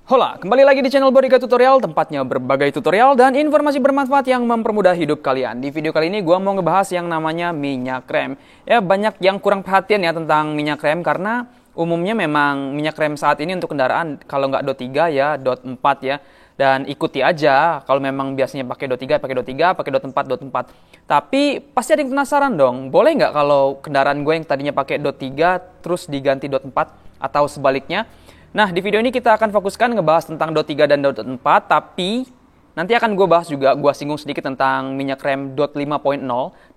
Hola, kembali lagi di channel Borika Tutorial, tempatnya berbagai tutorial dan informasi bermanfaat yang mempermudah hidup kalian. Di video kali ini gue mau ngebahas yang namanya minyak rem. Ya, banyak yang kurang perhatian ya tentang minyak rem karena umumnya memang minyak rem saat ini untuk kendaraan kalau nggak DOT 3 ya DOT 4 ya. Dan ikuti aja, kalau memang biasanya pakai DOT 3, pakai DOT 3, pakai DOT 4, DOT 4. Tapi pasti ada yang penasaran dong, boleh nggak kalau kendaraan gue yang tadinya pakai DOT 3 terus diganti DOT 4 atau sebaliknya? Nah, di video ini kita akan fokuskan ngebahas tentang DOT 3 dan DOT 4, tapi nanti akan gue bahas juga, gue singgung sedikit tentang minyak rem DOT 5.0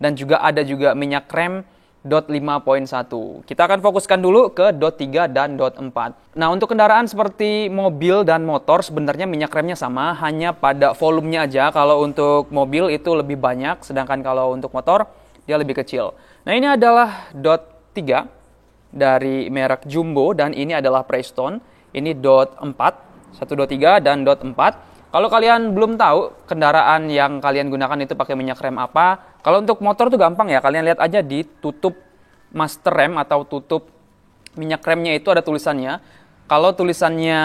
dan juga ada juga minyak rem DOT 5.1. Kita akan fokuskan dulu ke DOT 3 dan DOT 4. Nah, untuk kendaraan seperti mobil dan motor sebenarnya minyak remnya sama, hanya pada volumenya aja. Kalau untuk mobil itu lebih banyak, sedangkan kalau untuk motor dia lebih kecil. Nah, ini adalah DOT 3 dari merek Jumbo dan ini adalah Preston. Ini DOT 4, 1, 2, 3 dan DOT 4. Kalau kalian belum tahu kendaraan yang kalian gunakan itu pakai minyak rem apa, kalau untuk motor tuh gampang ya, kalian lihat aja di tutup master rem atau tutup minyak remnya itu ada tulisannya. Kalau tulisannya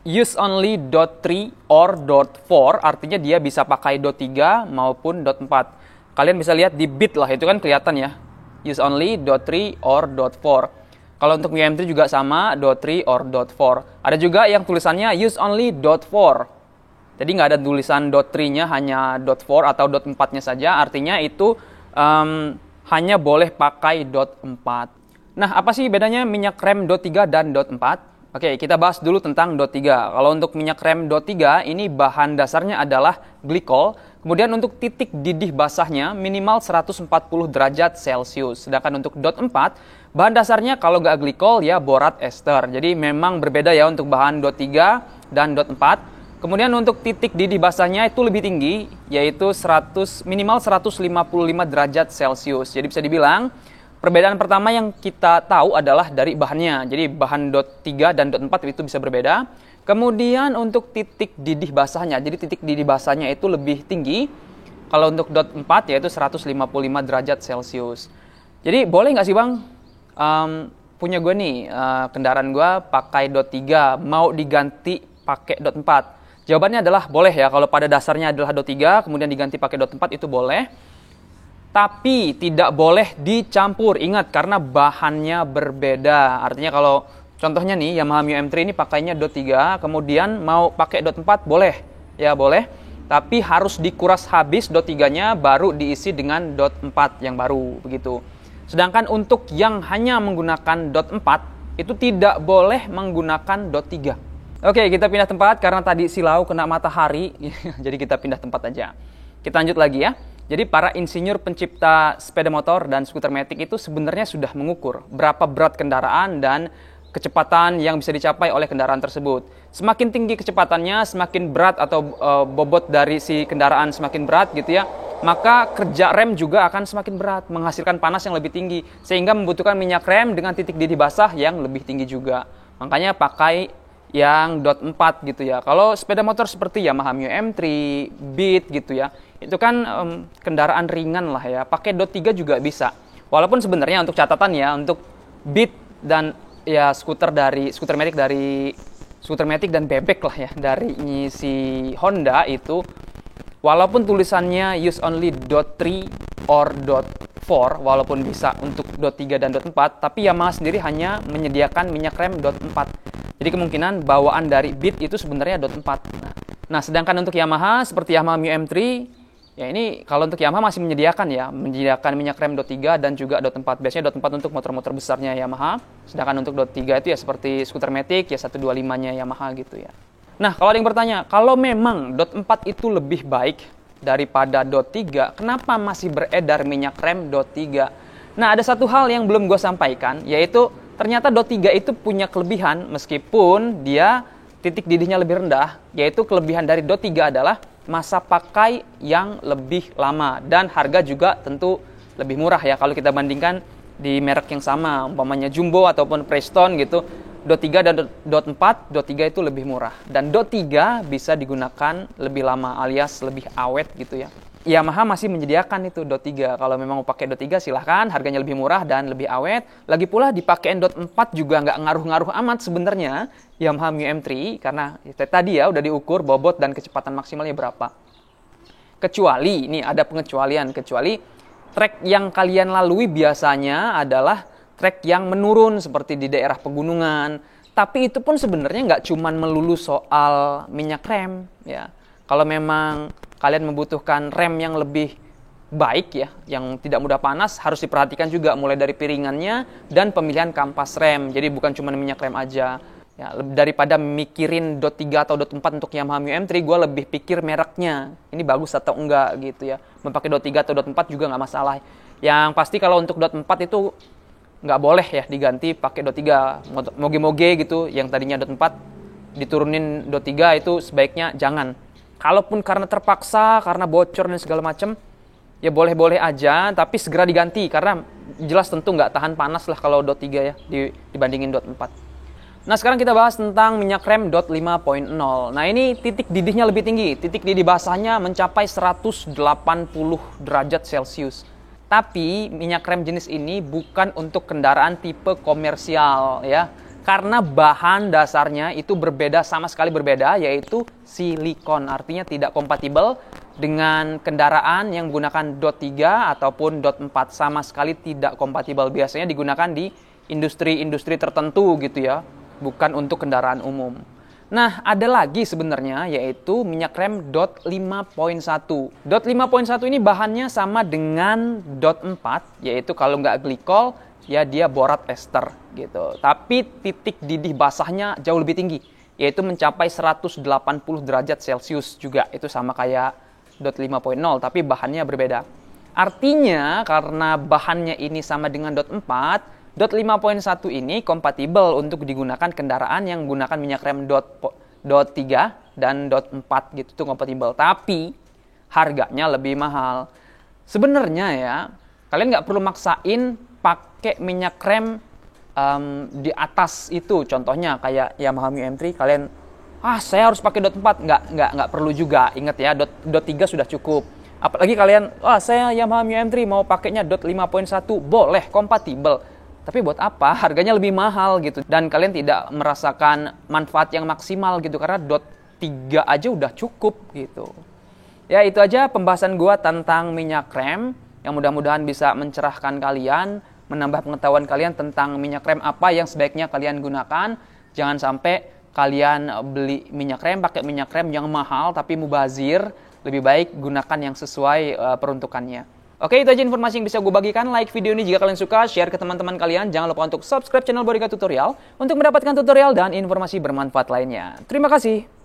use only DOT 3 or DOT 4, artinya dia bisa pakai DOT 3 maupun DOT 4. Kalian bisa lihat di bit lah, itu kan kelihatan ya. Use only DOT 3 or DOT 4. Kalau untuk UM3 juga sama, DOT 3 or DOT 4. Ada juga yang tulisannya use only DOT 4. Jadi nggak ada tulisan DOT 3-nya, hanya DOT 4 atau DOT 4-nya saja. Artinya itu hanya boleh pakai DOT 4. Nah, apa sih bedanya minyak rem DOT 3 dan DOT 4? Oke, kita bahas dulu tentang DOT 3. Kalau untuk minyak rem DOT 3, ini bahan dasarnya adalah glikol. Kemudian untuk titik didih basahnya minimal 140 derajat Celcius. Sedangkan untuk DOT 4, bahan dasarnya kalau nggak glikol ya borat ester. Jadi memang berbeda ya untuk bahan DOT 3 dan DOT 4. Kemudian untuk titik didih basahnya itu lebih tinggi, yaitu minimal 155 derajat Celcius. Jadi bisa dibilang, perbedaan pertama yang kita tahu adalah dari bahannya. Jadi bahan DOT 3 dan DOT 4 itu bisa berbeda. Kemudian untuk titik didih basahnya, jadi titik didih basahnya itu lebih tinggi. Kalau untuk DOT 4 yaitu 155 derajat Celcius. Jadi boleh nggak sih Bang, punya gue nih, kendaraan gue pakai DOT 3, mau diganti pakai DOT 4? Jawabannya adalah boleh ya, kalau pada dasarnya adalah DOT 3, kemudian diganti pakai DOT 4 itu boleh. Tapi tidak boleh dicampur, ingat karena bahannya berbeda. Artinya kalau contohnya nih, Yamaha Mio M3 ini pakainya DOT 3, kemudian mau pakai DOT 4 boleh. Ya boleh, tapi harus dikuras habis DOT 3-nya baru diisi dengan DOT 4 yang baru begitu. Sedangkan untuk yang hanya menggunakan DOT 4 itu tidak boleh menggunakan DOT 3. Oke, kita pindah tempat karena tadi silau kena matahari. Jadi kita pindah tempat aja. Kita lanjut lagi ya. Jadi para insinyur pencipta sepeda motor dan skuter matic itu sebenarnya sudah mengukur berapa berat kendaraan dan kecepatan yang bisa dicapai oleh kendaraan tersebut. Semakin tinggi kecepatannya, semakin berat atau bobot dari si kendaraan semakin berat gitu ya, maka kerja rem juga akan semakin berat, menghasilkan panas yang lebih tinggi, sehingga membutuhkan minyak rem dengan titik didih basah yang lebih tinggi juga. Makanya pakai yang DOT 4 gitu ya. Kalau sepeda motor seperti Yamaha Mio M3, Beat gitu ya, itu kan kendaraan ringan lah ya, pakai DOT 3 juga bisa. Walaupun sebenarnya untuk catatan ya, untuk Beat dan ya skuter matic dan bebek lah ya dari si Honda itu, walaupun tulisannya use only DOT 3 or DOT 4, walaupun bisa untuk DOT 3 dan DOT 4, tapi Yamaha sendiri hanya menyediakan minyak rem DOT 4. Jadi kemungkinan bawaan dari Beat itu sebenarnya DOT 4. Nah, sedangkan untuk Yamaha seperti Yamaha Mio M3, ya ini kalau untuk Yamaha masih menyediakan minyak rem DOT 3 dan juga DOT 4. Biasanya DOT 4 untuk motor-motor besarnya Yamaha, sedangkan untuk DOT 3 itu ya seperti skuter matic ya 125-nya Yamaha gitu ya. Nah, kalau ada yang bertanya, kalau memang DOT 4 itu lebih baik daripada DOT 3, kenapa masih beredar minyak rem DOT 3? Nah, ada satu hal yang belum gue sampaikan, yaitu ternyata DOT 3 itu punya kelebihan meskipun dia titik didihnya lebih rendah, yaitu kelebihan dari DOT 3 adalah masa pakai yang lebih lama dan harga juga tentu lebih murah ya kalau kita bandingkan di merek yang sama, umpamanya Jumbo ataupun Preston gitu. DOT 3 dan DOT 4, DOT 3 itu lebih murah dan DOT 3 bisa digunakan lebih lama alias lebih awet gitu ya. Yamaha masih menyediakan itu Dot 3. Kalau memang mau pakai Dot 3 silahkan, harganya lebih murah dan lebih awet. Lagi pula dipakein Dot 4 juga nggak ngaruh-ngaruh amat sebenarnya Yamaha Mio M3, karena tadi ya udah diukur bobot dan kecepatan maksimalnya berapa. Kecuali, ini ada pengecualian, kecuali trek yang kalian lalui biasanya adalah trek yang menurun seperti di daerah pegunungan. Tapi itu pun sebenarnya nggak cuma melulu soal minyak rem ya. Kalau memang kalian membutuhkan rem yang lebih baik ya, yang tidak mudah panas, harus diperhatikan juga mulai dari piringannya dan pemilihan kampas rem. Jadi bukan cuma minyak rem aja. Ya, daripada mikirin Dot 3 atau Dot 4 untuk Yamaha Mio M3, gue lebih pikir mereknya. Ini bagus atau enggak gitu ya. Memakai Dot 3 atau Dot 4 juga nggak masalah. Yang pasti kalau untuk Dot 4 itu nggak boleh ya diganti pakai Dot 3. Moge-moge gitu, yang tadinya Dot 4 diturunin Dot 3 itu sebaiknya jangan. Kalaupun karena terpaksa, karena bocor dan segala macam, ya boleh-boleh aja, tapi segera diganti. Karena jelas tentu nggak tahan panas lah kalau Dot 3 ya, dibandingin Dot 4. Nah sekarang kita bahas tentang minyak rem Dot 5.0. Nah ini titik didihnya lebih tinggi. Titik didih basahnya mencapai 180 derajat Celcius. Tapi minyak rem jenis ini bukan untuk kendaraan tipe komersial ya. Karena bahan dasarnya itu berbeda, sama sekali berbeda, yaitu silikon. Artinya tidak kompatibel dengan kendaraan yang menggunakan Dot 3 ataupun Dot 4. Sama sekali tidak kompatibel. Biasanya digunakan di industri-industri tertentu gitu ya. Bukan untuk kendaraan umum. Nah, ada lagi sebenarnya, yaitu minyak rem Dot 5.1. Dot 5.1 ini bahannya sama dengan Dot 4, yaitu kalau nggak glikol, ya dia borat ester gitu. Tapi titik didih basahnya jauh lebih tinggi, yaitu mencapai 180 derajat Celcius juga. Itu sama kayak Dot 5.0, tapi bahannya berbeda. Artinya, karena bahannya ini sama dengan Dot 4, Dot 5.1 ini kompatibel untuk digunakan kendaraan yang menggunakan minyak rem Dot 3 dan Dot 4 gitu, itu kompatibel. Tapi harganya lebih mahal. Sebenarnya ya, kalian nggak perlu maksain pakai minyak rem di atas itu. Contohnya kayak Yamaha Mio M3, kalian saya harus pakai Dot 4. Nggak perlu juga. Ingat ya, Dot 3 sudah cukup. Apalagi kalian, saya Yamaha Mio M3 mau pakainya Dot 5.1, boleh, kompatibel. Tapi buat apa? Harganya lebih mahal gitu. Dan kalian tidak merasakan manfaat yang maksimal gitu. Karena Dot 3 aja udah cukup gitu. Ya itu aja pembahasan gua tentang minyak rem. Yang mudah-mudahan bisa mencerahkan kalian. Menambah pengetahuan kalian tentang minyak rem apa yang sebaiknya kalian gunakan. Jangan sampai kalian beli minyak rem, pakai minyak rem yang mahal tapi mubazir. Lebih baik gunakan yang sesuai peruntukannya. Oke, itu aja informasi yang bisa gue bagikan. Like video ini jika kalian suka, share ke teman-teman kalian. Jangan lupa untuk subscribe channel Borika Tutorial untuk mendapatkan tutorial dan informasi bermanfaat lainnya. Terima kasih.